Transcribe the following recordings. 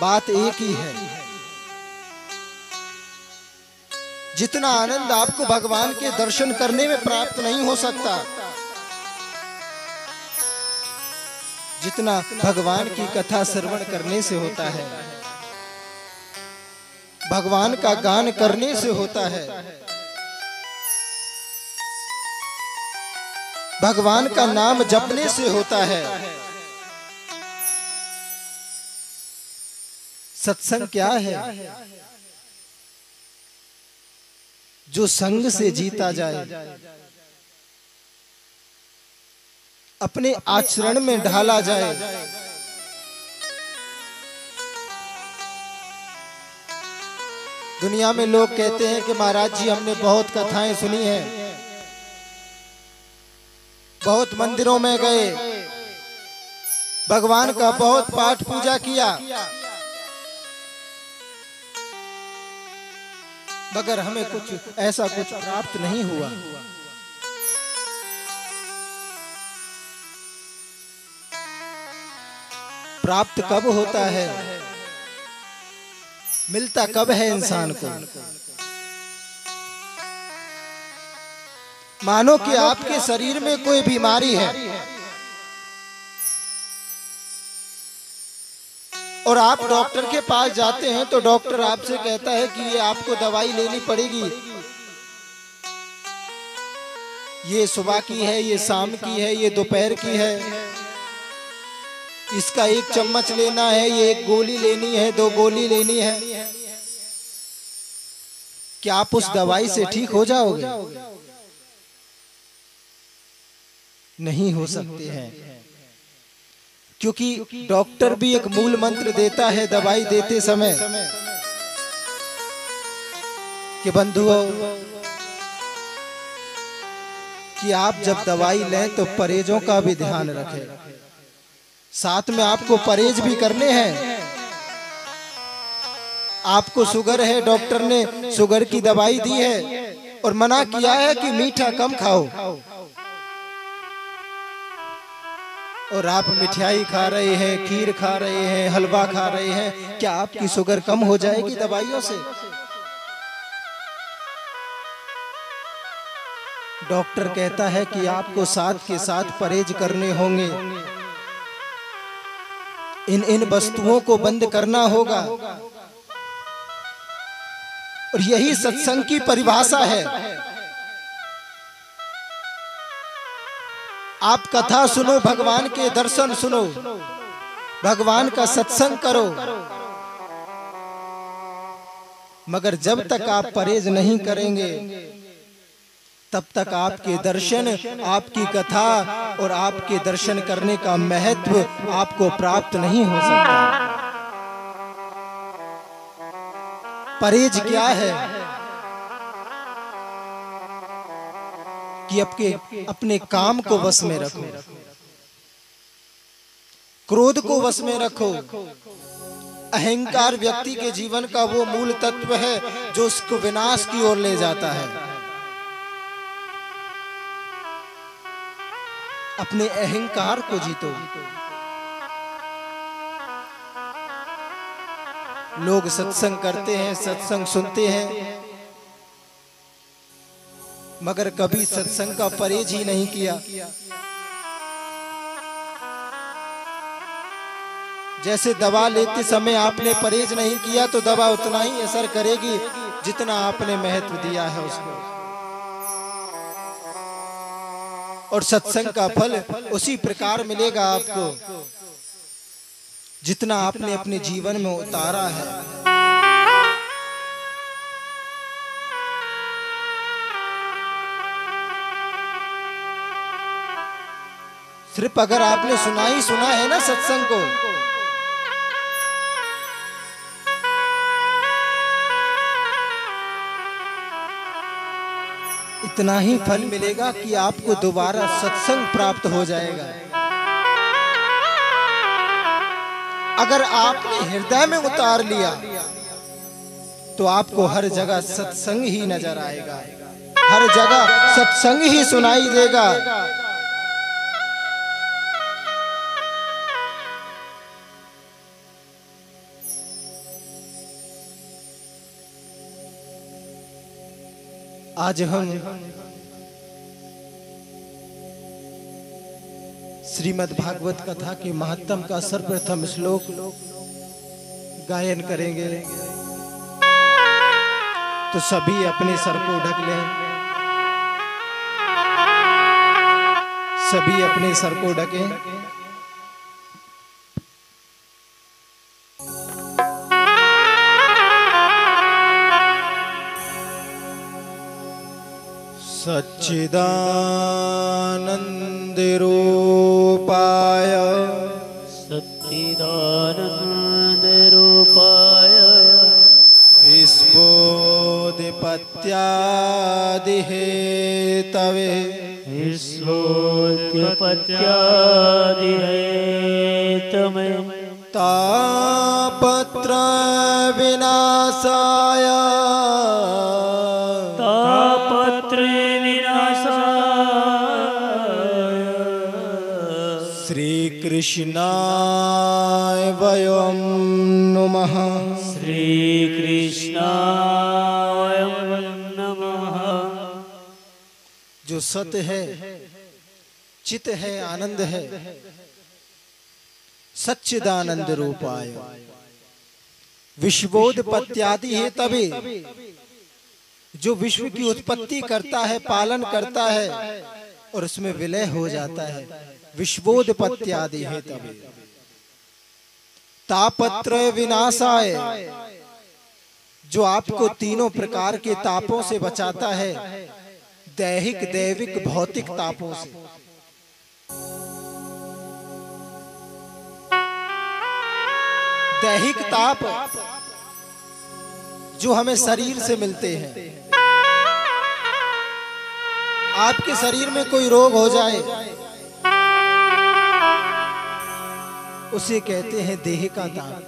बात एक ही है। जितना आनंद आपको भगवान के दर्शन करने में प्राप्त नहीं हो सकता, जितना भगवान की कथा श्रवण करने से होता है, भगवान का गान करने से होता है, भगवान का नाम जपने से होता है। सत्संग क्या है? जो संग से जीता जाए, अपने आचरण में ढाला जाए। दुनिया में लोग कहते हैं कि महाराज जी हमने बहुत कथाएं सुनी हैं, बहुत मंदिरों में गए, भगवान का बहुत पाठ पूजा किया, मगर हमें कुछ ऐसा कुछ प्राप्त नहीं हुआ। प्राप्त कब होता है? मिलता कब है इंसान को? मानो कि आपके शरीर में कोई बीमारी है और आप डॉक्टर के पास जाते हैं, तो डॉक्टर आपसे कहता है कि ये आपको दवाई लेनी पड़ेगी, ये सुबह की है, ये शाम की है, ये दोपहर की है, इसका 1 चम्मच लेना है, ये 1 गोली लेनी है, 2 गोली लेनी है। क्या आप उस दवाई से ठीक हो जाओगे? नहीं हो सकते हैं, क्योंकि डॉक्टर भी एक मूल मंत्र देता है दवाई देते समय कि बंधुओं, कि आप जब दवाई लें तो परहेजों का भी ध्यान रखें। साथ में आपको परहेज भी करने हैं। आपको शुगर है, डॉक्टर ने शुगर की दवाई दी है और मना किया है कि मीठा कम खाओ, और आप मिठाई खा रहे हैं, खीर खा रहे हैं, हलवा खा रहे हैं। क्या आपकी शुगर कम हो जाएगी दवाइयों से? डॉक्टर कहता है कि आपको साथ के साथ परहेज करने होंगे, इन वस्तुओं को बंद करना होगा। और यही सत्संग की परिभाषा है। आप कथा सुनो, भगवान के दर्शन सुनो, भगवान का सत्संग करो, मगर जब तक आप परहेज नहीं करेंगे तब तक आपके दर्शन, आपकी कथा और आपके दर्शन करने का महत्व आपको प्राप्त नहीं हो सकता। परहेज क्या है? कि अपने काम को वश में रखो, क्रोध को वश में रखो। अहंकार व्यक्ति के जीवन का वो मूल तत्व है जो उसको विनाश की ओर ले जाता है। अपने अहंकार को जीतो। लोग सत्संग करते हैं, सत्संग सुनते हैं, मगर कभी सत्संग का परहेज ही नहीं किया। जैसे दवा लेते समय आपने परहेज नहीं किया तो दवा उतना ही असर करेगी जितना आपने महत्व दिया है उसको। और सत्संग का फल उसी प्रकार मिलेगा आपको जितना आपने अपने जीवन में उतारा है। सिर्फ अगर आपने सुना ही सुना है ना सत्संग को, इतना ही फल मिलेगा कि आपको दोबारा सत्संग प्राप्त हो जाएगा। अगर आपने हृदय में उतार लिया तो आपको हर जगह सत्संग ही नजर आएगा, हर जगह सत्संग ही सुनाई देगा। आज हम श्रीमद् भागवत कथा के महात्म का सर्वप्रथम श्लोक गायन करेंगे। तो सभी अपने सर को ढक लें, सभी अपने सर को ढकें। सच्चिदानंद रूपाय सच्चिदानंद रूपाय विश्वोत्पत्त्यादि हेतवे विश्वोत्पत्त्यादि हेतवे तापत्र विनाशाय श्री कृष्णाय वयं नमः। श्री कृष्णाय वयं नमः। जो सत्य है, चित है, आनंद है, सच्चिदानंद रूपाय विश्वोत्पत्त्यादि है तभी, जो विश्व की उत्पत्ति करता है, पालन करता है और उसमें विलय हो जाता है। विश्वोत्पत्त्यादि है तभी। तापत्र विनाशाय, जो आपको तीनों प्रकार के तापों से बचाता है, दैहिक, दैविक, भौतिक तापों से। दैहिक ताप जो हमें शरीर से मिलते हैं। आपके शरीर में कोई रोग हो जाए, उसे कहते हैं देह का ताप।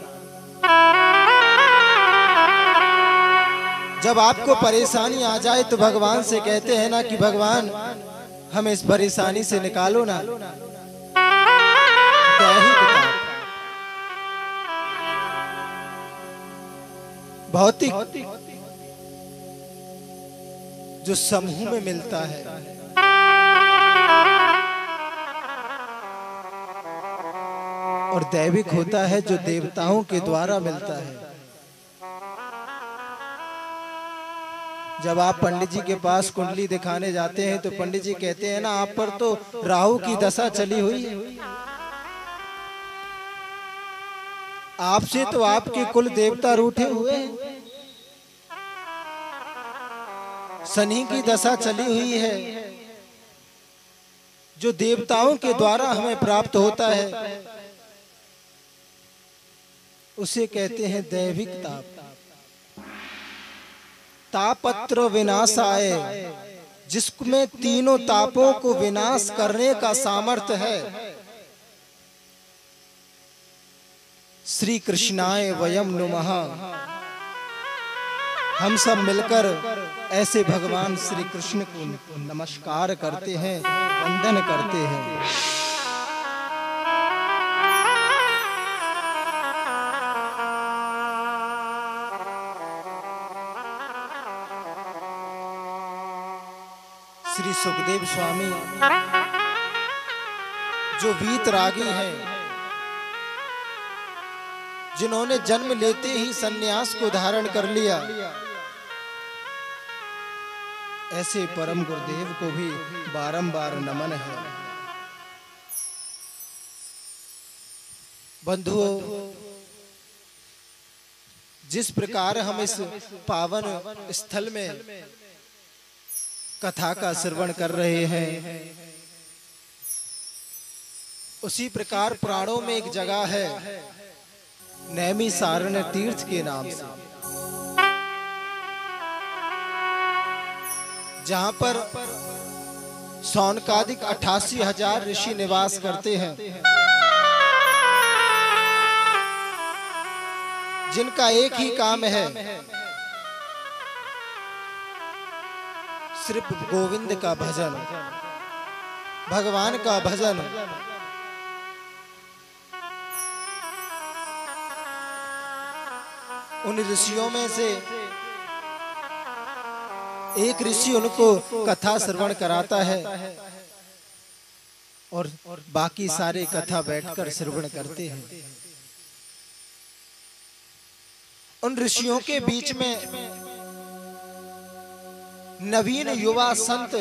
जब आपको परेशानी आ जाए तो भगवान से कहते हैं ना कि भगवान हमें इस परेशानी से निकालो ना। दैहिक ताप। भौतिक जो समूह में मिलता है, और दैविक होता है जो देवताओं के द्वारा मिलता है। जब आप पंडित जी के पास कुंडली दिखाने जाते हैं तो पंडित जी कहते हैं ना, आप पर तो राहु की दशा चली हुई है। आपसे तो आपके कुल देवता रूठे हुए हैं। शनि की दशा चली हुई है, जो देवताओं के द्वारा हमें प्राप्त होता है, उसे कहते हैं दैविक ताप। तापत्र विनाशाय, जिसमें तीनों तापों को विनाश करने का सामर्थ्य है, श्री कृष्णाय वयं नमः। हम सब मिलकर ऐसे भगवान श्री कृष्ण को नमस्कार करते हैं, वंदन करते हैं। श्री सुखदेव स्वामी जो वीतरागी हैं, जिन्होंने जन्म लेते ही सन्यास को धारण कर लिया, ऐसे परम गुरुदेव को भी बारंबार नमन है। बंधुओं, जिस प्रकार हम इस पावन स्थल में कथा का श्रवण कर रहे हैं, उसी प्रकार प्राणों में एक जगह है नैमिषारण्य तीर्थ के नाम से, जहां पर सौनकादिक 88,000 ऋषि निवास करते हैं, जिनका एक ही काम है सिर्फ गोविंद का भजन, भगवान का भजन। उन ऋषियों में से एक ऋषि उनको कथा श्रवण कराता है और बाकी सारे कथा बैठकर श्रवण करते हैं। उन ऋषियों के बीच में नवीन युवा संत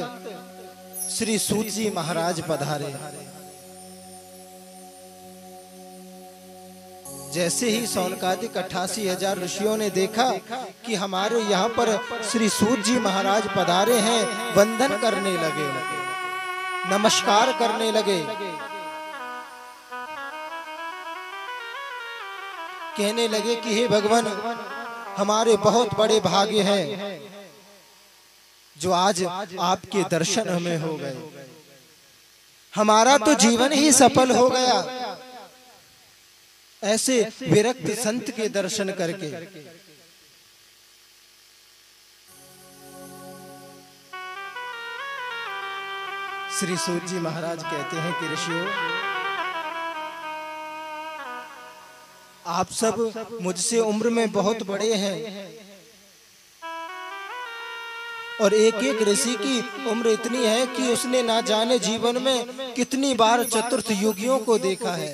श्री सूत जी महाराज पधारे। जैसे ही सौनकादिक 88,000 ऋषियों ने देखा कि हमारे यहाँ पर श्री सूत जी महाराज पधारे हैं, वंदन करने लगे, नमस्कार करने लगे, कहने लगे कि हे भगवान, हमारे बहुत बड़े भाग्य हैं जो आज आपके दर्शन हमें हो गए। हमारा तो जीवन ही सफल हो गया ऐसे विरक्त संत के दर्शन करके। श्री सूत जी महाराज कहते हैं कि ऋषियों, आप सब मुझसे उम्र में बहुत बड़े हैं और एक एक ऋषि की उम्र इतनी है कि उसने ना जाने जीवन में कितनी बार चतुर्थ युगियों को देखा है,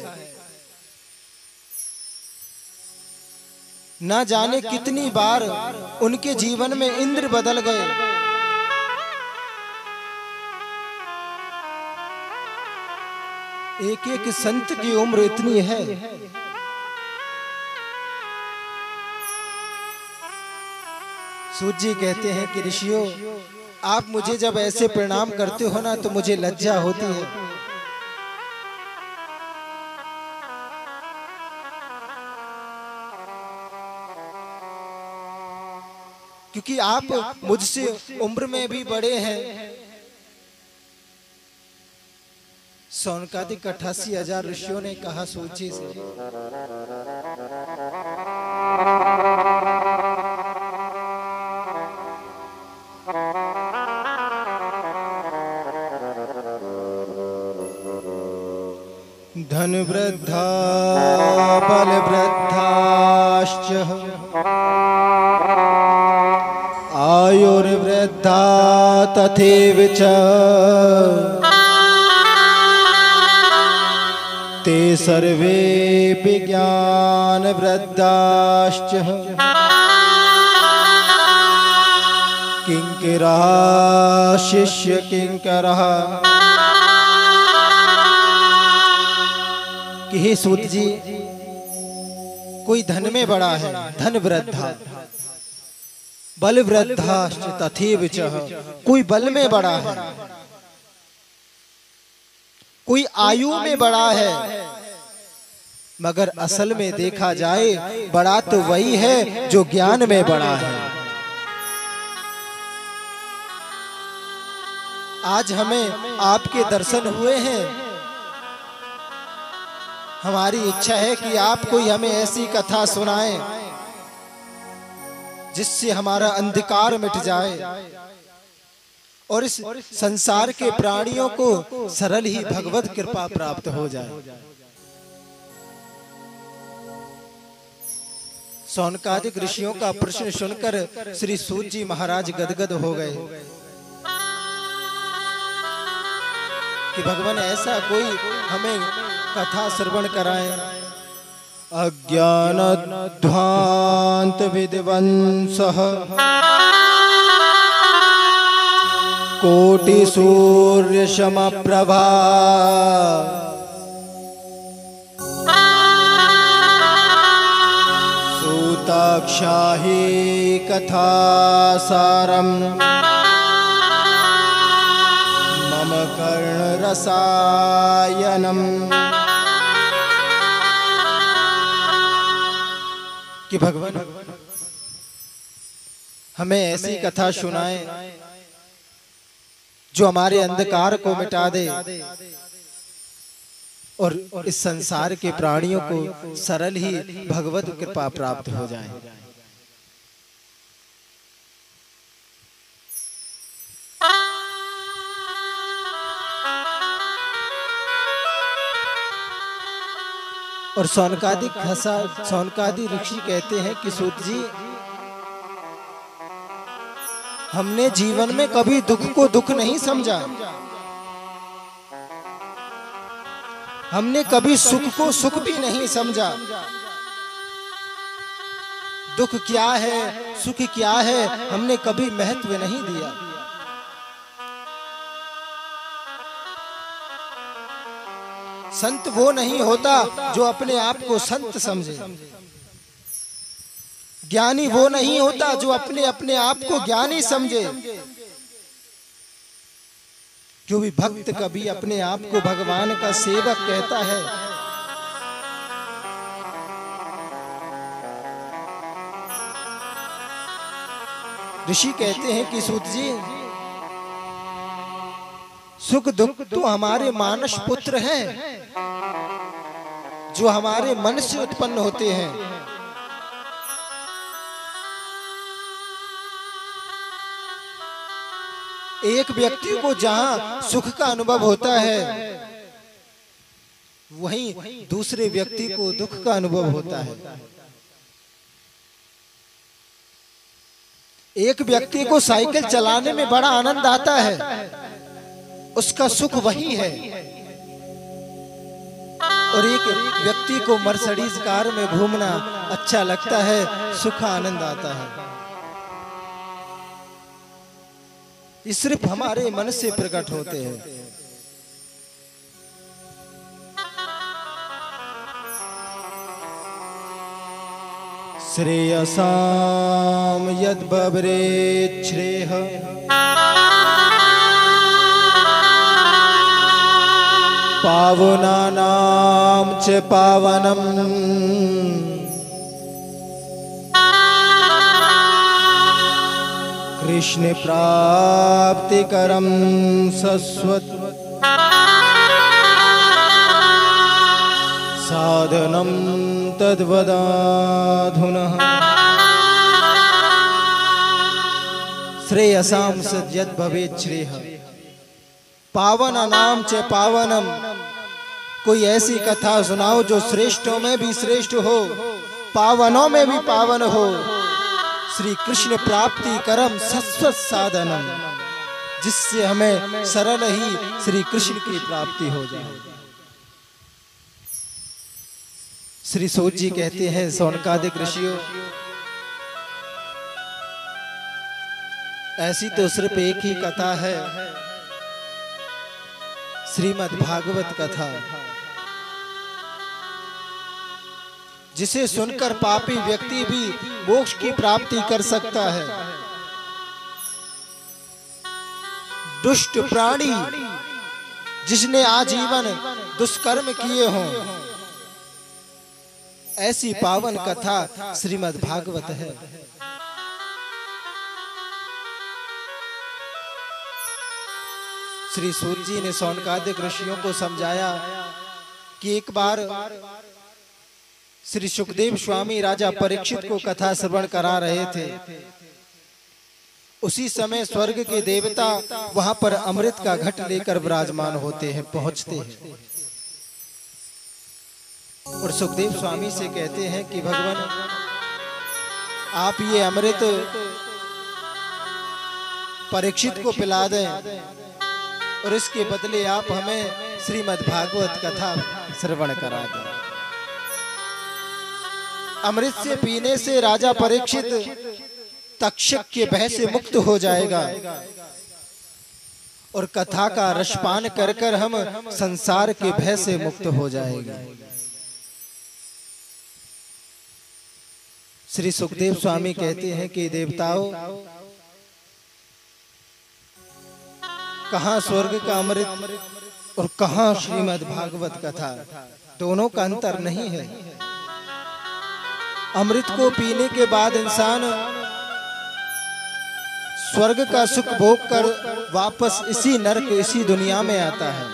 ना जाने कितनी बार उनके जीवन में इंद्र बदल गए। एक एक संत की उम्र इतनी है। सूत जी कहते हैं कि ऋषियों, आप मुझे जब ऐसे प्रणाम करते हो ना तो मुझे लज्जा होती है, क्योंकि आप मुझसे उम्र में भी बड़े हैं। सौनकादिक 88,000 ऋषियों ने कहा सूत जी से, धन वृद्धा बल वृद्धाश्च आयुर्वृद्धा तथैव च ते सर्वे विज्ञान वृद्धाश्च किंकरः शिष्य किंकरः। कि हे सूत जी, कोई धन में बड़ा है, धन वृद्धा, बल वृद्धाश्च तथैव च, कोई बल में बड़ा है, कोई आयु में बड़ा है, मगर असल में देखा जाए बड़ा तो वही है जो ज्ञान में बड़ा है। आज हमें आपके दर्शन हुए हैं, हमारी इच्छा है कि आप कोई हमें ऐसी कथा सुनाएं जिससे हमारा अंधकार मिट जाए और इस संसार के प्राणियों को सरल ही भगवत कृपा प्राप्त हो जाए। सौनकादिक ऋषियों का प्रश्न सुनकर श्री सूत जी महाराज गदगद हो गए कि भगवान, ऐसा कोई हमें कथा श्रवण कराए। अज्ञानध्वांत विद्वंसः कोटि सूर्य समप्रभा सूताक्षाहि कथा सारम मम कर्ण रसायनम। कि भगवान हमें ऐसी कथा सुनाए जो हमारे अंधकार को मिटा दे और इस संसार के प्राणियों को सरल ही भगवत कृपा प्राप्त हो जाए। और सौनकादि ऋषि कहते हैं कि सूत जी, हमने जीवन में कभी दुख को दुख नहीं समझा, हमने कभी सुख को सुख भी नहीं समझा। दुख क्या है, सुख क्या है, हमने कभी महत्व नहीं दिया। संत वो नहीं होता जो अपने आप को संत समझे, ज्ञानी वो नहीं होता जो अपने आप को ज्ञानी समझे, क्योंकि भक्त कभी अपने आप को भगवान का सेवक कहता है। ऋषि कहते हैं कि सूत जी, सुख दुख तो हमारे मानस पुत्र हैं जो हमारे मन से उत्पन्न होते हैं। एक व्यक्ति को जहां सुख का अनुभव होता है, वहीं दूसरे व्यक्ति को दुख का अनुभव होता है। एक व्यक्ति को साइकिल चलाने में बड़ा आनंद आता है, उसका सुख वही है, और एक व्यक्ति को मर्सिडीज कार में घूमना अच्छा लगता है, सुख आनंद आता है। ये सिर्फ हमारे मन से प्रकट होते हैं। श्रेयसाम यद बबरे श्रेय पावनानां च पावनम कृष्ण प्राप्ति करम सस्वत साधनम तद्वदाधुनः। श्रेयसाम सद्यद भवेत् श्रेयः पावनानां च पावनम। कोई ऐसी कथा सुनाओ जो श्रेष्ठों में भी श्रेष्ठ हो, पावनों में भी पावन हो। श्री कृष्ण प्राप्ति करम सस्वत साधनम, जिससे हमें सरल ही श्री कृष्ण की प्राप्ति हो जाए। श्री सूत जी कहते हैं, सौनकादिक ऋषियों, ऐसी तो सिर्फ एक ही कथा है, श्रीमद् भागवत कथा, जिसे सुनकर पापी व्यक्ति भी मोक्ष की प्राप्ति कर सकता है। दुष्ट प्राणी जिसने आजीवन दुष्कर्म किए हों, ऐसी पावन कथा श्रीमद् भागवत है। श्री सूत जी ने सौनकादिक ऋषियों को समझाया कि एक बार श्री सुखदेव स्वामी राजा परीक्षित को कथा श्रवण करा रहे थे। उसी समय स्वर्ग के देवता वहां पर अमृत का घट लेकर विराजमान होते हैं, पहुंचते हैं, और सुखदेव स्वामी से कहते हैं कि भगवान, आप ये अमृत परीक्षित को पिला दें और इसके बदले आप हमें श्रीमद् भागवत कथा श्रवण करा दें। अमृत से पीने से राजा परीक्षित तक्षक के भय से मुक्त हो जाएगा और कथा का रसपान कर कर हम संसार के भय से मुक्त हो जाएंगे। श्री सुखदेव स्वामी कहते हैं कि देवताओं, कहां स्वर्ग का अमृत और कहां श्रीमद् भागवत कथा, दोनों का अंतर नहीं है। अमृत को पीने के बाद इंसान स्वर्ग का सुख भोग कर वापस इसी नरक, इसी दुनिया में आता है,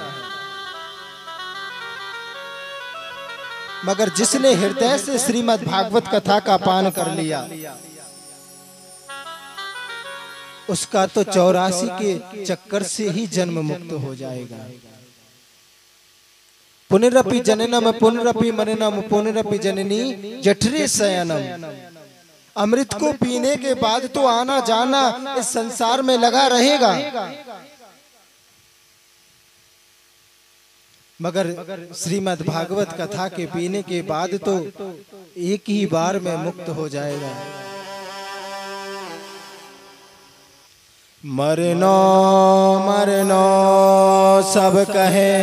मगर जिसने हृदय से श्रीमद् भागवत कथा का पान कर लिया, उसका तो 84 के चक्कर से ही जन्म मुक्त हो जाएगा। पुनरपि जननम पुनरपि मरणम पुनरपि जननी जठरे शयनम। अमृत को पीने के बाद तो आना जाना इस संसार में लगा रहेगा, मगर श्रीमद् भागवत कथा के पीने के बाद तो एक ही बार में मुक्त हो जाएगा। मरनो मरनो सब कहे,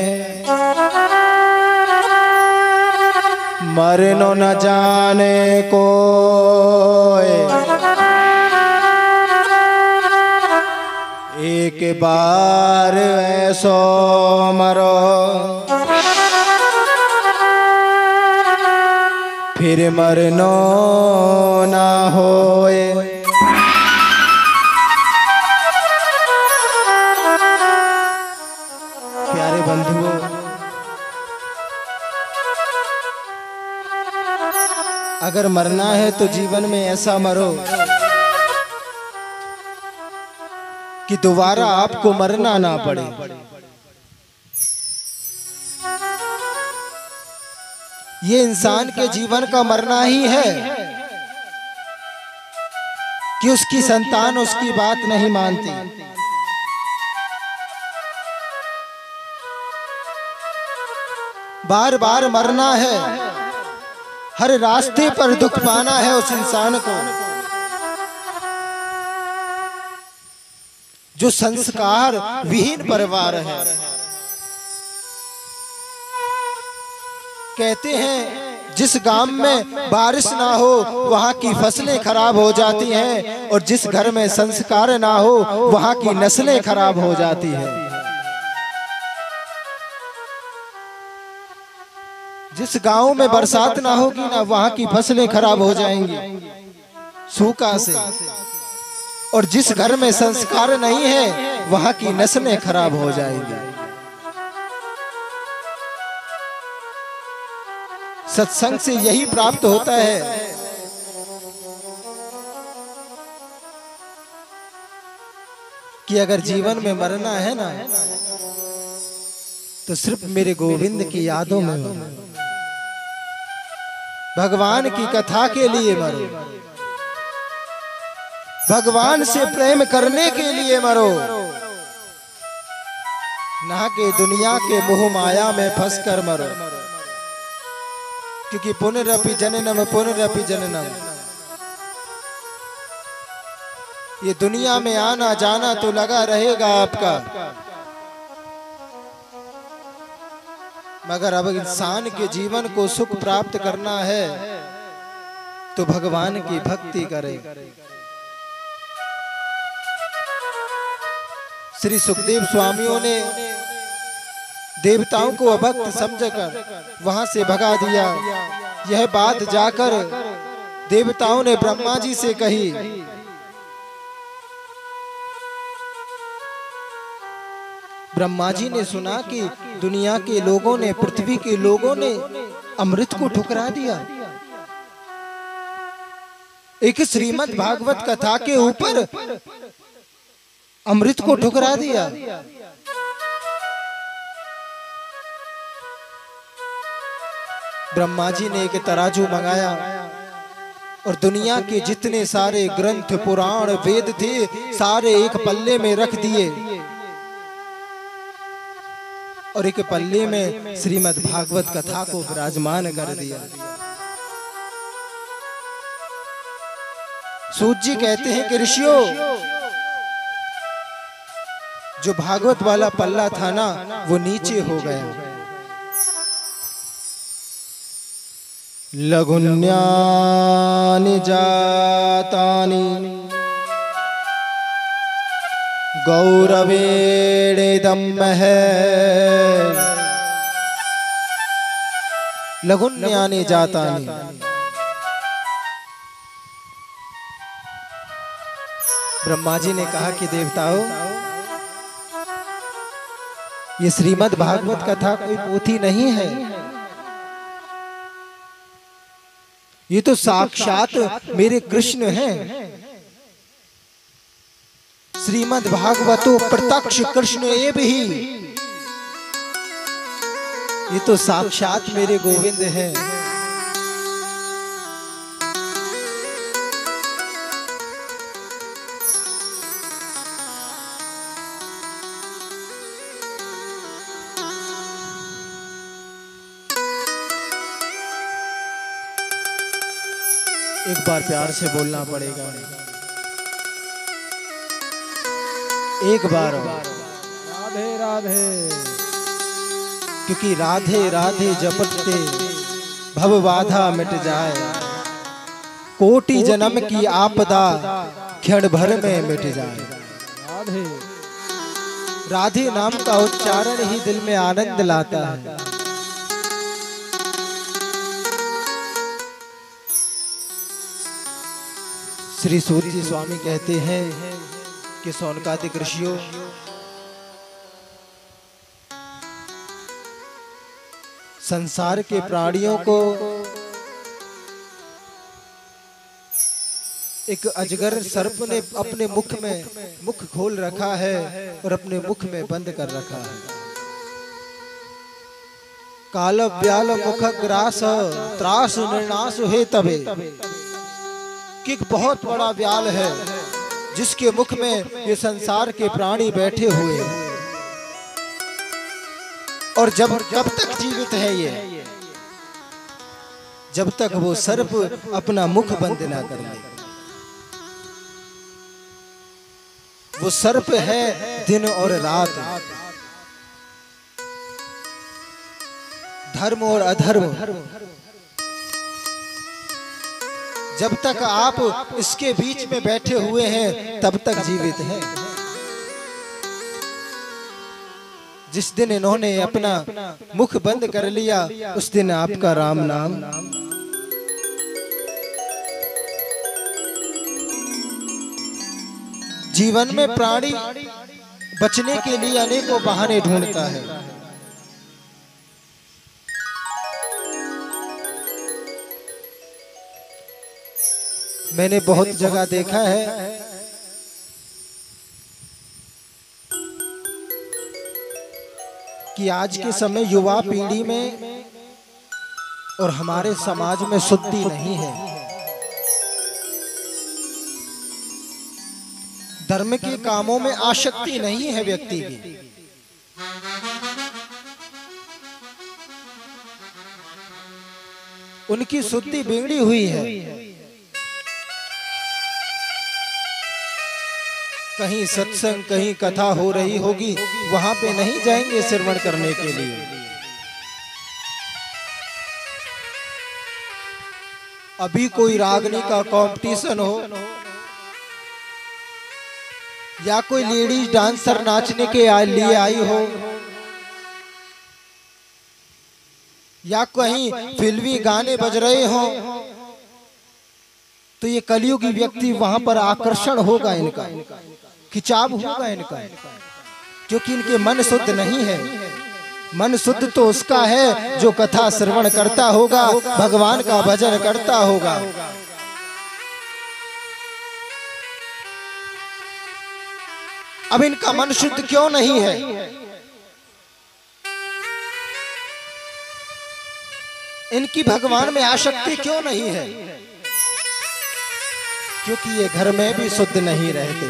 मरनो न जाने को, एक बार ऐसो मरो, फिर मरनो ना होए। प्यारे बंधुओं, अगर मरना है तो जीवन में ऐसा मरो कि दोबारा आपको मरना ना पड़े। ये इंसान के जीवन का मरना ही है कि उसकी संतान उसकी बात नहीं मानती, बार बार मरना है, हर रास्ते पर दुख पाना है उस इंसान को जो संस्कार विहीन परिवार है। कहते हैं जिस गांव में बारिश ना हो वहां की फसलें खराब हो जाती हैं, और जिस घर में संस्कार ना हो वहां की नस्लें खराब हो जाती हैं। जिस गांव में बरसात ना होगी ना वहां की फसलें खराब हो जाएंगी सूखा से, और जिस घर में संस्कार नहीं है वहां की नस्लें खराब हो जाएंगी। सत्संग से यही प्राप्त होता है कि अगर जीवन में मरना है ना तो सिर्फ मेरे गोविंद की यादों में मरो, भगवान की कथा के लिए मरो, भगवान से प्रेम करने के लिए मरो, ना कि दुनिया के मोह माया में फंसकर मरो। क्योंकि पुनरपि जननम पुनरपि जननम, ये दुनिया में आना जाना तो लगा रहेगा आपका, मगर अब इंसान के जीवन को सुख प्राप्त करना है तो भगवान की भक्ति करे। श्री सुखदेव स्वामियों ने देवताओं को अभक्त समझकर वहां से भगा दिया। यह बात जाकर देवताओं ने ब्रह्मा जी से कही। ब्रह्मा जी ने सुना कि दुनिया के लोगों ने, पृथ्वी के लोगों ने अमृत को ठुकरा दिया। एक श्रीमद् भागवत कथा के ऊपर अमृत को ठुकरा दिया। ब्रह्मा जी ने एक तराजू मंगाया और दुनिया के जितने सारे ग्रंथ, पुराण, वेद थे सारे एक पल्ले में रख दिए और एक पल्ले में श्रीमद् भागवत कथा को विराजमान कर दिया। सूत जी कहते हैं कि ऋषियों, जो भागवत वाला पल्ला था ना वो नीचे हो गया। लघुन्यानि जातानि गौरवेणेदं महे, लघुन्यानि जातानि। ब्रह्मा जी ने कहा कि देवताओं, ये श्रीमद् भागवत कथा कोई पोथी नहीं है, ये तो साक्षात मेरे कृष्ण हैं। श्रीमद् भागवतो प्रत्यक्ष कृष्ण एव ही, ये तो साक्षात मेरे गोविंद हैं। एक बार प्यार से बोलना पड़ेगा, एक बार राधे राधे। क्योंकि राधे राधे जपते भव बाधा मिट जाए, कोटि जन्म की आपदा क्षण भर में मिट जाए। राधे राधे नाम का उच्चारण ही दिल में आनंद लाता है। श्री सूत जी स्वामी कहते हैं कि सौनकादिक ऋषियों, संसार के प्राणियों को एक अजगर सर्प ने अपने मुख खोल रखा है और अपने मुख में बंद कर रखा है। काल व्याल मुख ग्रास त्रास निर्नाश हे तबे, कि एक बहुत बड़ा व्याल है जिसके मुख में ये संसार के प्राणी बैठे हुए हैं, और जब तक जीवित है ये, जब तक वो सर्प अपना मुख बंद ना कर ले। वो सर्प है दिन और रात, धर्म और अधर्म। जब तक आप इसके बीच में बैठे हुए हैं तब तक जीवित हैं। जिस दिन इन्होंने अपना मुख बंद कर लिया उस दिन आपका राम नाम जीवन में प्राणी बचने के लिए अनेकों बहाने ढूंढता है। मैंने बहुत जगह देखा है कि आज के समय युवा पीढ़ी में और हमारे समाज में शुद्धि नहीं है। धर्म के कामों में आसक्ति नहीं है व्यक्ति की। उनकी शुद्धि बिगड़ी हुई है। कहीं सत्संग, कहीं कथा हो रही होगी, वहां पे नहीं जाएंगे श्रवण करने के लिए। अभी कोई रागनी का कंपटीशन हो या कोई लेडीज डांसर नाचने के लिए आई हो या कहीं फिल्मी गाने बज रहे हो, तो ये कलियुगी व्यक्ति वहां पर आकर्षण होगा, इनका खिंचाव होगा इनका, क्योंकि इनके मन शुद्ध नहीं है। मन शुद्ध तो उसका है जो कथा श्रवण करता होगा, भगवान का भजन करता होगा। अब इनका मन शुद्ध क्यों नहीं है? इनकी भगवान में आसक्ति क्यों नहीं है? क्योंकि ये घर में भी शुद्ध नहीं रहते।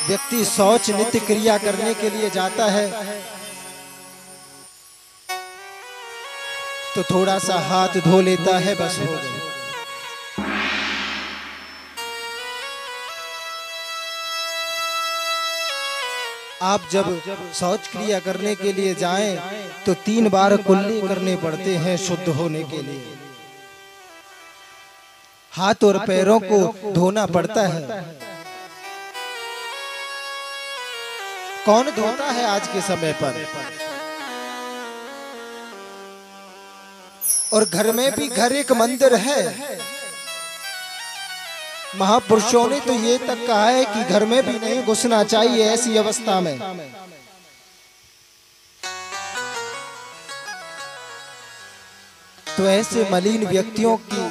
व्यक्ति शौच नित्य क्रिया करने के लिए जाता है तो थोड़ा सा हाथ धो लेता है, बस हो गया। आप जब शौच क्रिया करने के लिए जाएं तो 3 बार कुल्ली करने पड़ते हैं शुद्ध होने के लिए। हाथ और पैरों को धोना पड़ता है। कौन धोता है आज के समय पर? और घर में भी घर एक मंदिर है। महापुरुषों ने तो ये तक कहा है कि घर में भी नहीं घुसना चाहिए ऐसी अवस्था में। तो ऐसे मलिन व्यक्तियों की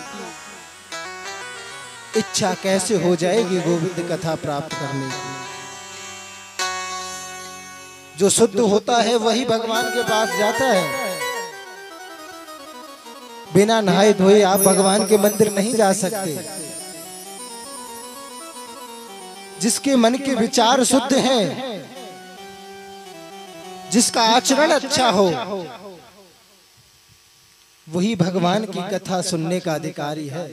इच्छा कैसे हो जाएगी गोविंद कथा प्राप्त करने की? जो शुद्ध होता है वही भगवान के पास जाता है। बिना नहाए धोए आप भगवान के मंदिर नहीं जा सकते। जिसके मन के विचार शुद्ध हैं, जिसका आचरण अच्छा हो, वही भगवान की कथा सुनने का अधिकारी है।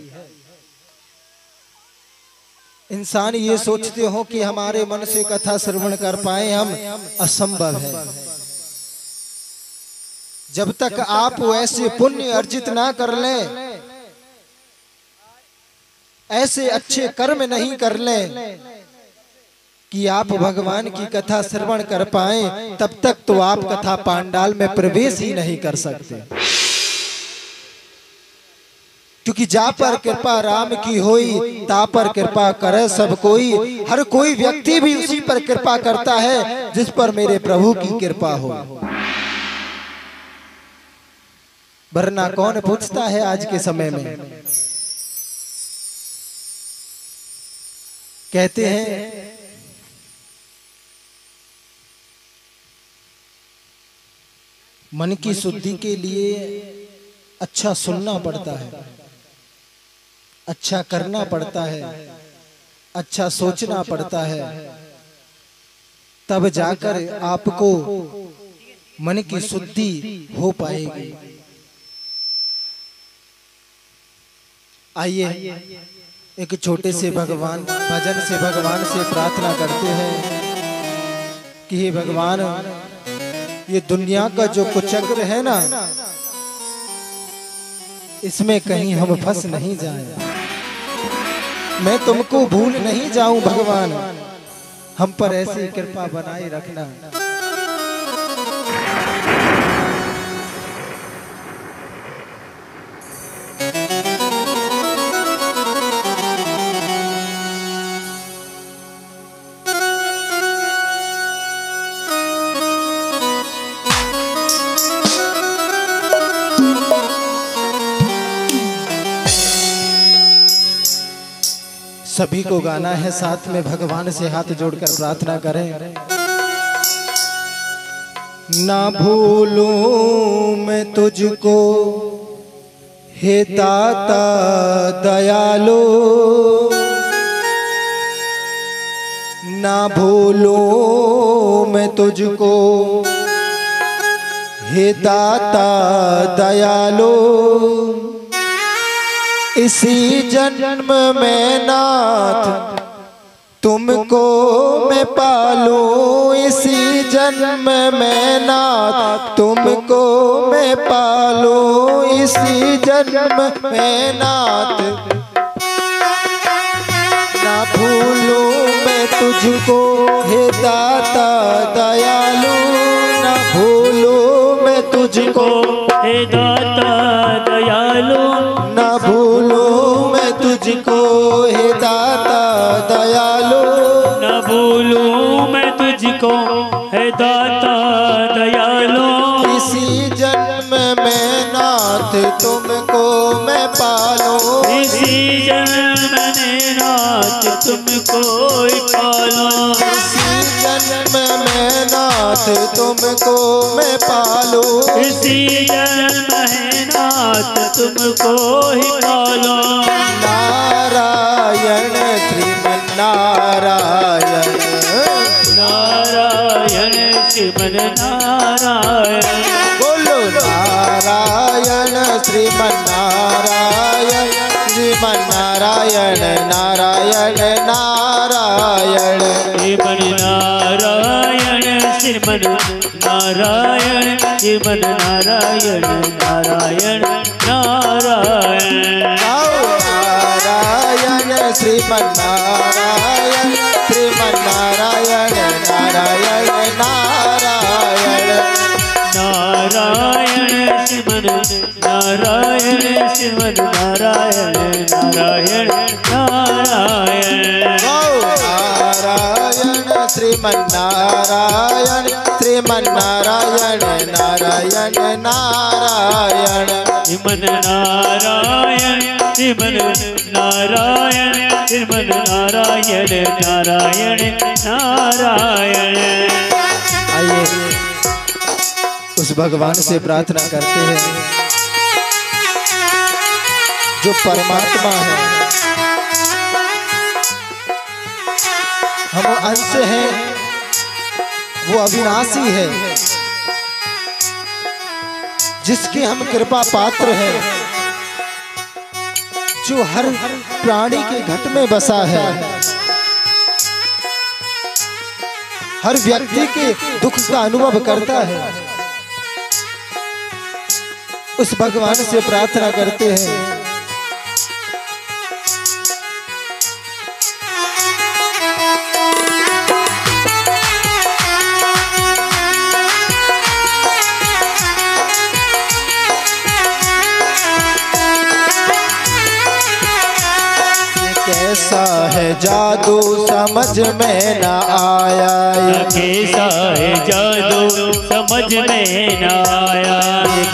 इंसान ये सोचते हो कि हमारे मन से कथा श्रवण कर पाए हम, असंभव है। जब तक आप ऐसे पुण्य अर्जित ना कर लें, ऐसे अच्छे कर्म नहीं कर लें कि आप भगवान की कथा श्रवण कर पाएं, तब तक तो आप कथा पांडाल में प्रवेश ही नहीं कर सकते। क्योंकि जा पर कृपा राम की होई, ता पर कृपा करे सब कोई। हर कोई व्यक्ति भी उसी पर कृपा करता है जिस पर मेरे प्रभु की कृपा हो, वरना कौन पूछता है आज के समय में। कहते हैं मन की शुद्धि के लिए अच्छा सुनना पड़ता है, अच्छा करना पड़ता है, अच्छा सोचना पड़ता है, तब जाकर आपको मन की शुद्धि हो पाएगी। आइए एक छोटे से भजन से भगवान से प्रार्थना करते हैं कि हे भगवान, ये दुनिया का जो कुचक्र है ना, इसमें कहीं हम फंस नहीं जाएं। मैं तुमको भूल नहीं जाऊं भगवान, हम पर ऐसी कृपा बनाए रखना। सभी को गाना है, साथ में भगवान से हाथ जोड़कर प्रार्थना करें। ना भूलूं मैं तुझको हे दाता दयालु, ना भूलूं मैं तुझको हे दाता दयालु। इसी जन्म में नाथ तुमको मैं पालूं, इसी जन्म में नाथ तुमको मैं पालूं, इसी जन्म में नाथ। ना भूलूं मैं तुझको हे दाता दयालु, ना भूलूं मैं तुझको हे दाता दयालु, ना भूलूं मैं तुझको हे दाता दयालु। न भूलूं मैं तुझको हे दाता दयालु। इसी जन्म में नाथ तुमको मैं पालूं, इसी जन्म में नाथ तुमको पालूं, इसी जन्म में नाथ तुमको मैं पालूं, इसी जन्म में नाथ तुमको ही पालूं। नारायण श्रीमन नारायण, नारायण श्रीमन नारायण, बोलो नारायण श्रीमन नारायण, श्रीमन नारायण नारायण नारायण, श्रीमन नारायण श्रीमन नारायण, श्रीमन नारायण नारायण नारायण। नारायण श्रीमन नारायण, श्रीमन नारायण नारायण नारायण, नारायण श्रीमन नारायण, श्रीमन नारायण नारायण नारायण। नारायण श्रीमन नारायण, श्रीमन नारायण नारायण नारायण, श्रीमन नारायण श्रीमन नारायण, श्रीमन नारायण नारायण नारायण। आइए उस भगवान से प्रार्थना करते हैं जो परमात्मा है। हम अंश हैं, वो अविनाशी है। जिसके हम कृपा पात्र हैं, जो हर प्राणी के घट में बसा है, हर व्यक्ति के दुख का अनुभव करता है, उस भगवान से प्रार्थना करते हैं। कैसा है जादू समझ में न आया, कैसा है जादू समझ में न आया,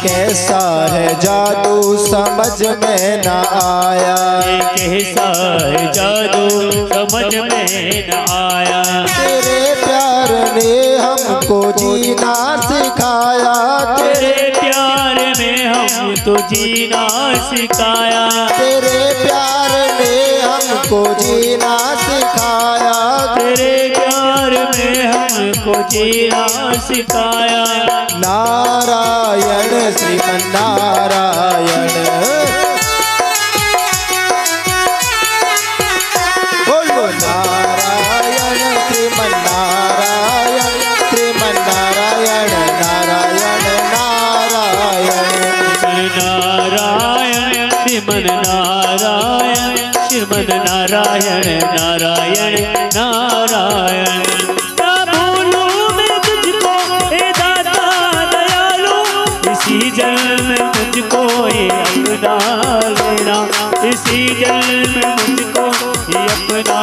कैसा है जादू समझ में न आया, कैसा है जादू समझ में न आया। तेरे प्यार ने हमको जीना सिखाया, तेरे प्यार में हमको जीना सिखाया, तेरे प्यार ने हमको जीना सिखाया, तेरे प्यार में हमको जीना सिखाया। नारायण श्रीमन्नारायण, बोलो नारायण श्रीमन्नारायण, श्रीमन्नारायण नारायण नारायण, नारायण श्रीमन नारायण, श्रीमन नारायण नारायण नारायण। क्या बोलूं मैं तुझको हे दाता दयालु, इसी जन्म में मुझको ये अपना लेना, इसी जन्म में मुझको ये अपना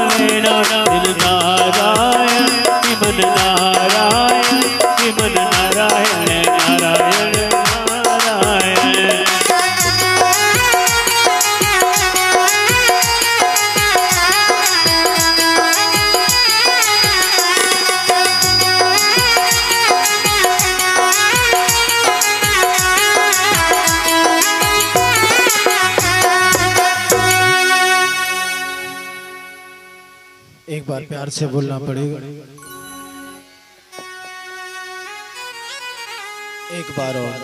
लेना। दिल नारायण श्रीमन नारायण, श्रीमन नारायण नारायण नारायण। एक बार प्यार से बोलना पड़ेगा, एक बार और।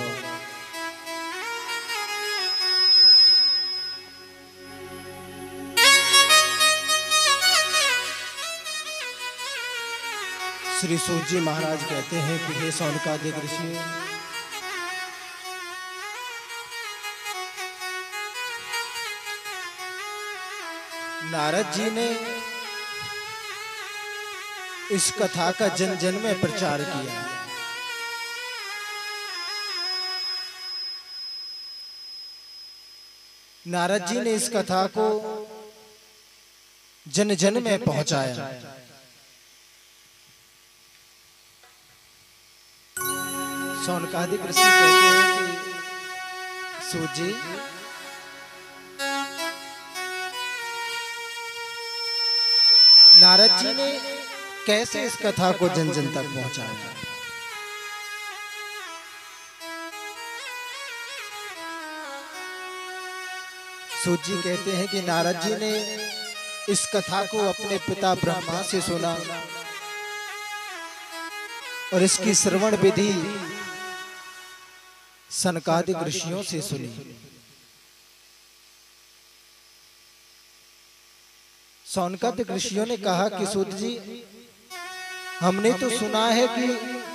श्री सूत जी महाराज कहते हैं कि हे सौनकादिक ऋषि, नारद जी ने इस कथा का जन जन में प्रचार किया। नारद जी ने इस कथा को जन जन में पहुंचाया। सौनकादिक ऋषि कहते हैं कि सूत जी, नारद जी ने कैसे इस कथा को जन जन तक पहुंचाया। सूत जी कहते हैं कि नारद जी ने इस कथा को अपने पिता ब्रह्मा से सुना और इसकी श्रवण विधि सनकादिक ऋषियों से सुनी। सौनकादिक ऋषियों ने कहा कि सूत जी, हमने तो सुना है कि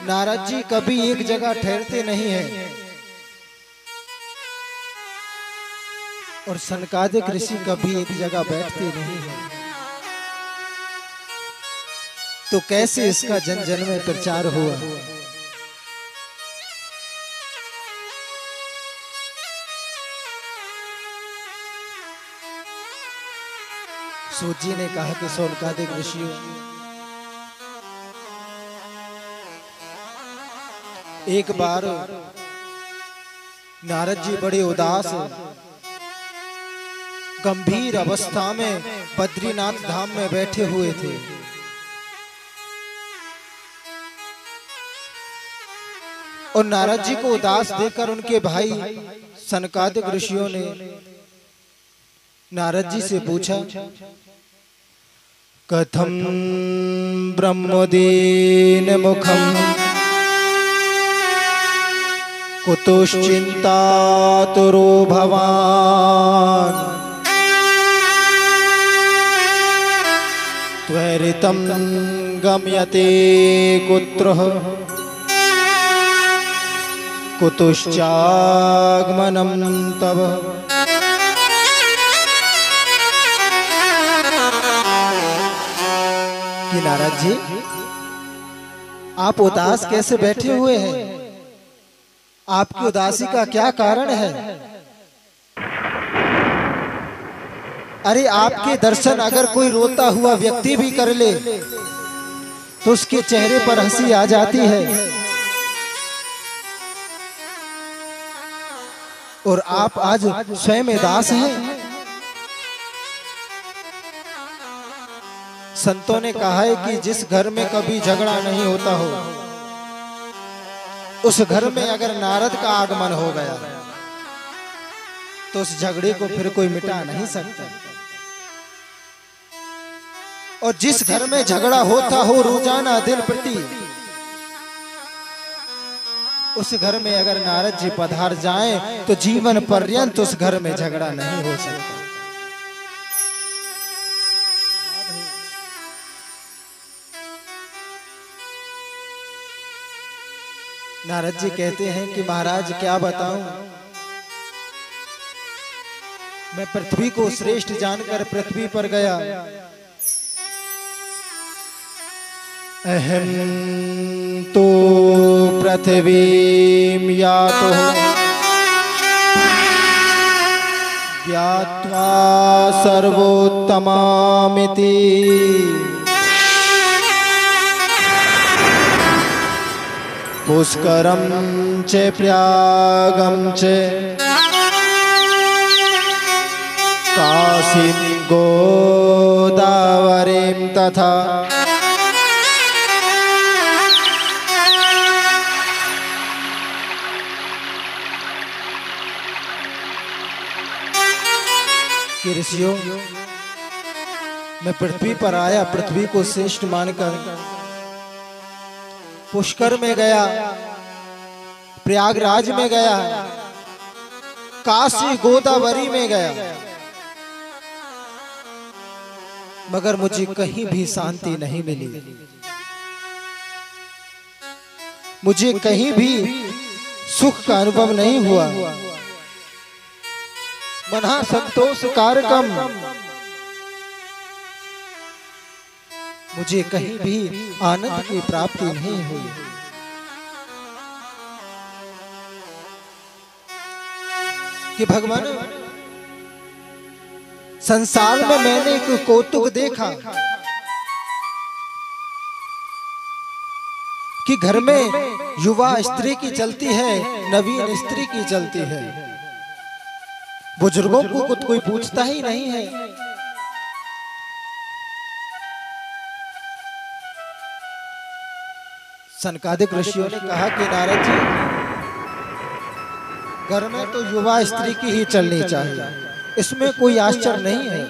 नारद जी कभी एक जगह ठहरते नहीं हैं और सनकादिक ऋषि कभी एक जगह बैठते नहीं हैं, तो कैसे इसका जन जन में प्रचार हुआ। सूत जी ने कहा कि सौनकादिक ऋषियों, एक बार नारद जी बड़े उदास गंभीर अवस्था में बद्रीनाथ धाम में बैठे हुए थे। और नारद जी को उदास देखकर उनके भाई सनकादिक ऋषियों ने नारद जी से पूछा, कथम ब्रह्मोदीन मुखम कुतुश्चिन्तातुरो भवान् त्वरितं गम्यते कुत्रः कुतुश्चागमनं तव। कि नारद जी, आप उदास कैसे बैठे हुए हैं? आपकी उदासी का क्या कारण है? अरे आपके दर्शन अगर कोई रोता हुआ व्यक्ति भी कर ले तो उसके चेहरे पर हंसी आ जाती है, और आप आज स्वयं उदास हैं। संतों ने कहा है कि जिस घर में कभी झगड़ा नहीं होता हो, उस घर में अगर नारद का आगमन हो गया तो उस झगड़े को फिर कोई मिटा नहीं सकता। और जिस घर में झगड़ा होता हो रोजाना दिन प्रति, उस घर में अगर नारद जी पधार जाएं तो जीवन पर्यंत उस घर में झगड़ा नहीं हो सकता। नारद जी कहते हैं कि महाराज क्या बताऊं, मैं पृथ्वी को श्रेष्ठ जानकर पृथ्वी पर गया। अहं तो पृथ्वीं यातो ज्ञात्वा सर्वोत्तमामिति पुष्करं च प्रयागं च काशीं गोदावरीं तथा कि ऋषियों, मैं पृथ्वी पर आया, पृथ्वी को श्रेष्ठ मानकर पुष्कर में गया, प्रयागराज में गया, काशी गोदावरी में गया, मगर मुझे कहीं भी शांति नहीं मिली। मुझे कहीं भी सुख का अनुभव नहीं हुआ। मना संतोष कारकम, मुझे कहीं भी आनंद की प्राप्ति नहीं हुई। कि भगवान, संसार में मैंने एक कौतुक देखा कि घर में युवा स्त्री की चलती है, नवीन स्त्री की चलती है, बुजुर्गों को कोई पूछता ही नहीं है। सनकादिक ऋषियों ने कहा कि नारद जी, घर में तो युवा स्त्री की ही चलनी चाहिए, इसमें कोई आश्चर्य नहीं है।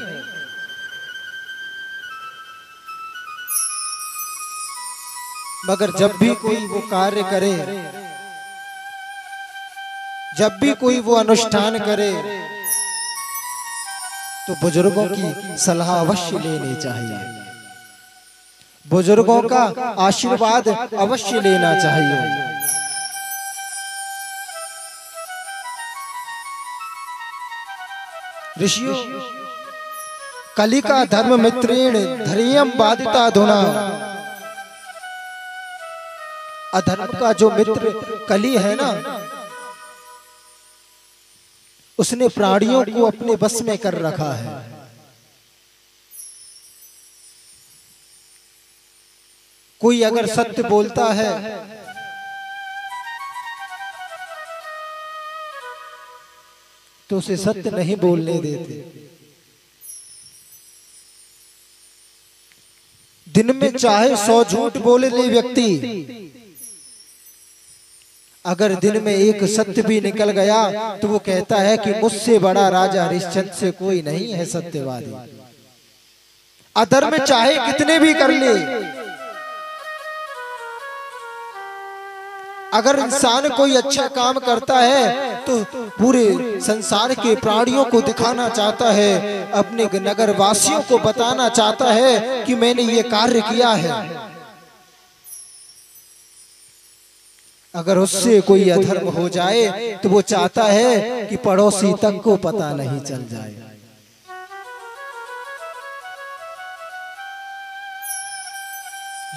मगर जब भी कोई वो कार्य करे, जब भी कोई वो अनुष्ठान करे, तो बुजुर्गों की सलाह अवश्य लेनी चाहिए, बुजुर्गों का आशीर्वाद अवश्य लेना चाहिए। ऋषियों, कलिका धर्म मित्रेण धैर्यं बाधिता धुना। अधर्म का जो मित्र कली है ना, उसने प्राणियों को अपने बस में कर रखा है। कोई अगर सत्य बोलता है तो उसे सत्य नहीं बोलने देते। दिन में चाहे 100 झूठ बोले ले व्यक्ति, अगर दिन में एक सत्य भी निकल गया तो वो कहता है कि मुझसे बड़ा राजा हरिश्चंद्र से कोई नहीं है सत्यवादी। अधर्म चाहे कितने भी कर ले, अगर इंसान कोई अच्छा काम करता है तो पूरे संसार के प्राणियों को दिखाना चाहता है, अपने नगर वासियों को बताना चाहता है कि मैंने ये कार्य किया है। अगर उससे कोई अधर्म हो जाए तो वो चाहता है कि पड़ोसी तक को पता नहीं चल जाए।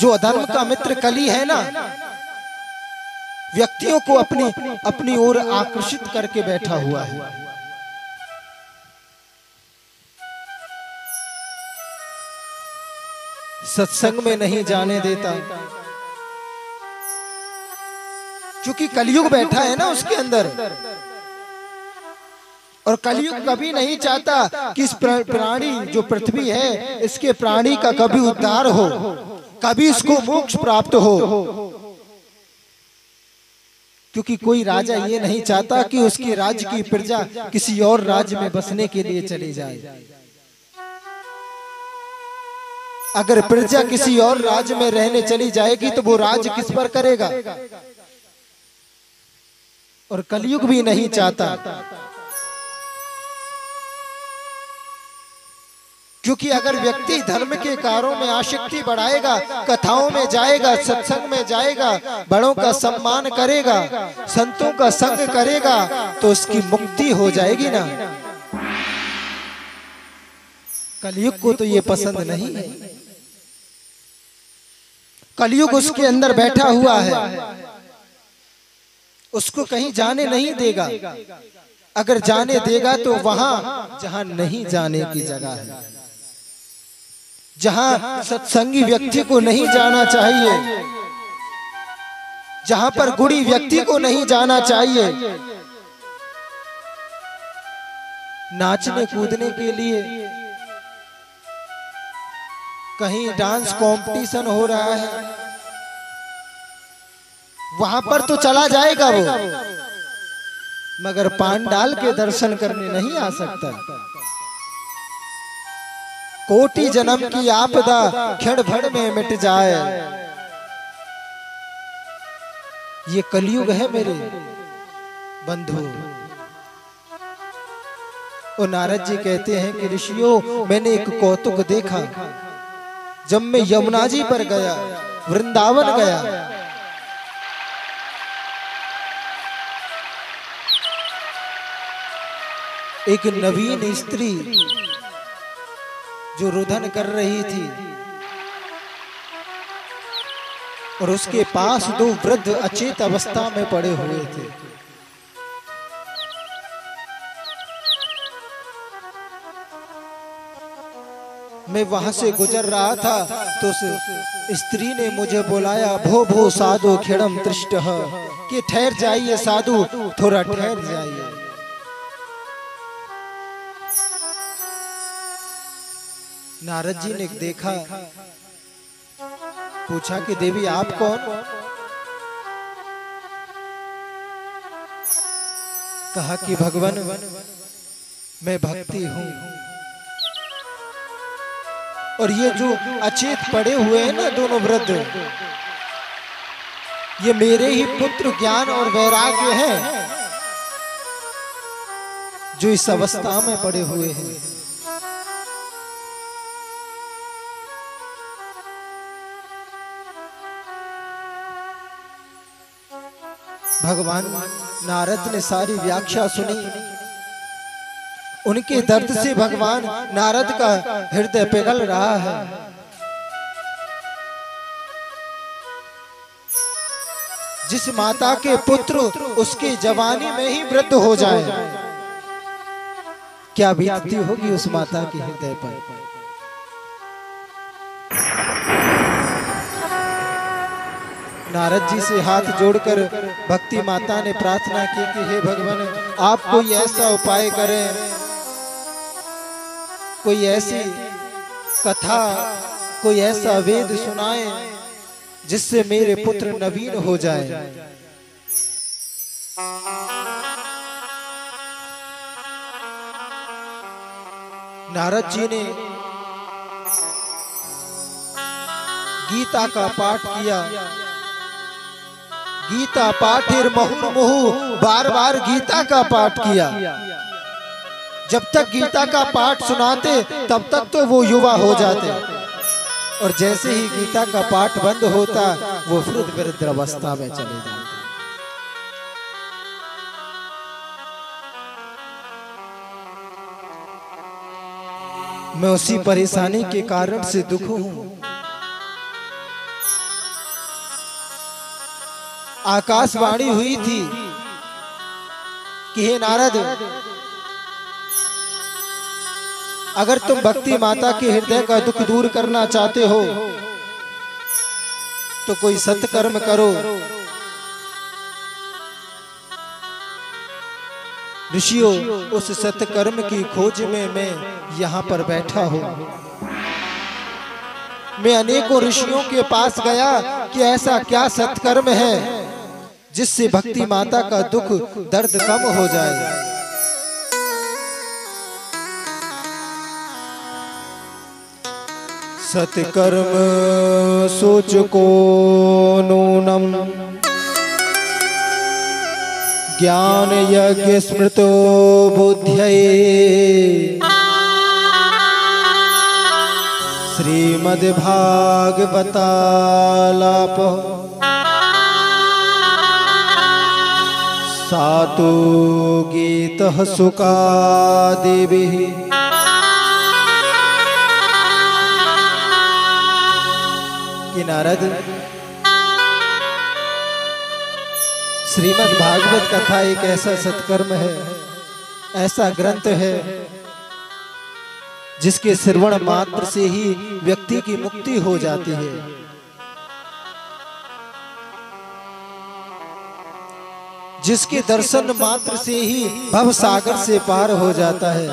जो अधर्म का मित्र कली है ना, व्यक्तियों को अपनी ओर आकर्षित करके बैठा हुआ है। सत्संग में नहीं जाने देता, क्योंकि कलयुग बैठा है ना उसके अंदर। और कलयुग कभी नहीं चाहता कि इस प्राणी जो पृथ्वी है, इसके प्राणी का कभी उद्धार हो, कभी इसको मोक्ष प्राप्त हो। क्योंकि कोई राजा ये नहीं चाहता कि उसके राज्य की प्रजा किसी और राज्य में बसने के लिए चली जाए। अगर प्रजा किसी और राज्य में रहने चली जाएगी तो वो राज्य किस पर करेगा? और कलयुग भी नहीं चाहता, क्योंकि अगर व्यक्ति धर्म के कार्यों में आसक्ति बढ़ाएगा, कथाओं में जाएगा, सत्संग में जाएगा, बड़ों का सम्मान करेगा, संतों का संग करेगा, तो उसकी मुक्ति हो जाएगी ना। कलयुग को तो ये पसंद नहीं है। कलयुग उसके अंदर बैठा हुआ है, उसको कहीं जाने नहीं देगा। अगर जाने देगा तो वहां जहां नहीं जाने की जगह है, जहां सत्संगी व्यक्ति को नहीं जाना चाहिए, जहां पर गुणी व्यक्ति को नहीं जाना चाहिए। नाचने कूदने के लिए कहीं डांस कंपटीशन हो रहा है, वहां पर तो चला जाएगा वो, मगर पांडाल के दर्शन करने नहीं आ सकता। कोटि जन्म की आपदा क्षण भर में मिट जाए, ये कलयुग है मेरे बंधु। और नारद जी कहते हैं कि ऋषियों, मैंने एक कौतुक देखा जब मैं यमुना जी पर गया, वृंदावन गया। एक नवीन स्त्री जो रुदन कर रही थी और उसके पास दो वृद्ध अचेत अवस्था में पड़े हुए थे। मैं वहां से गुजर रहा था तो उस स्त्री ने मुझे बुलाया, भो भो साधु खेड़म तृष्ट, कि ठहर जाइए साधु, थोड़ा ठहर जाइए। नारद जी ने देखा, पूछा कि देवी आप कौन? कहा कि भगवान मैं भक्ति हूं, और ये जो अचेत पड़े हुए हैं ना दोनों वृद्ध, ये मेरे ही पुत्र ज्ञान और वैराग्य हैं जो इस अवस्था में पड़े हुए हैं। भगवान नारद ने सारी व्याख्या सुनी। उनके दर्द से भगवान नारद का हृदय पिघल रहा है। जिस माता के पुत्र उसकी जवानी में ही वृद्ध हो जाए, क्या बीतती होगी उस माता के हृदय पर। नारद जी से हाथ जोड़कर भक्ति माता ने प्रार्थना की कि हे भगवान, आप कोई ऐसा उपाय करें, कोई ऐसी कथा, कोई ऐसा वेद सुनाए जिससे मेरे पुत्र नवीन हो जाए। नारद जी ने गीता का पाठ किया, गीता पाठिर मुहुर्मुहु, बार बार गीता का पाठ किया। जब तक गीता का पाठ सुनाते तब तक तो वो युवा हो जाते, और जैसे ही गीता का पाठ बंद होता वो वृद्ध वृद्ध अवस्था में चले जाते। मैं उसी परेशानी के कारण से दुख हूं। आकाशवाणी हुई थी कि हे नारद, अगर तुम भक्ति माता के हृदय का दुख दूर करना चाहते हो तो कोई सत्कर्म करो। ऋषियों, उस सत्कर्म की खोज में मैं यहाँ पर बैठा हूँ। मैं अनेकों ऋषियों के पास गया कि ऐसा क्या सत्कर्म है जिससे भक्ति माता का दुख दर्द कम हो जाए। सत्कर्म सोच को नूनम, ज्ञान यज्ञ स्मृतो बुद्धये, श्रीमद् भागवतालाप सातो गीतः सुकादेवी। कि नारद, श्रीमद् भागवत कथा एक ऐसा सत्कर्म है, ऐसा ग्रंथ है जिसके श्रवण मात्र से ही व्यक्ति की मुक्ति हो जाती है। जिसके दर्शन मात्र से ही भव सागर से पार हो जाता है।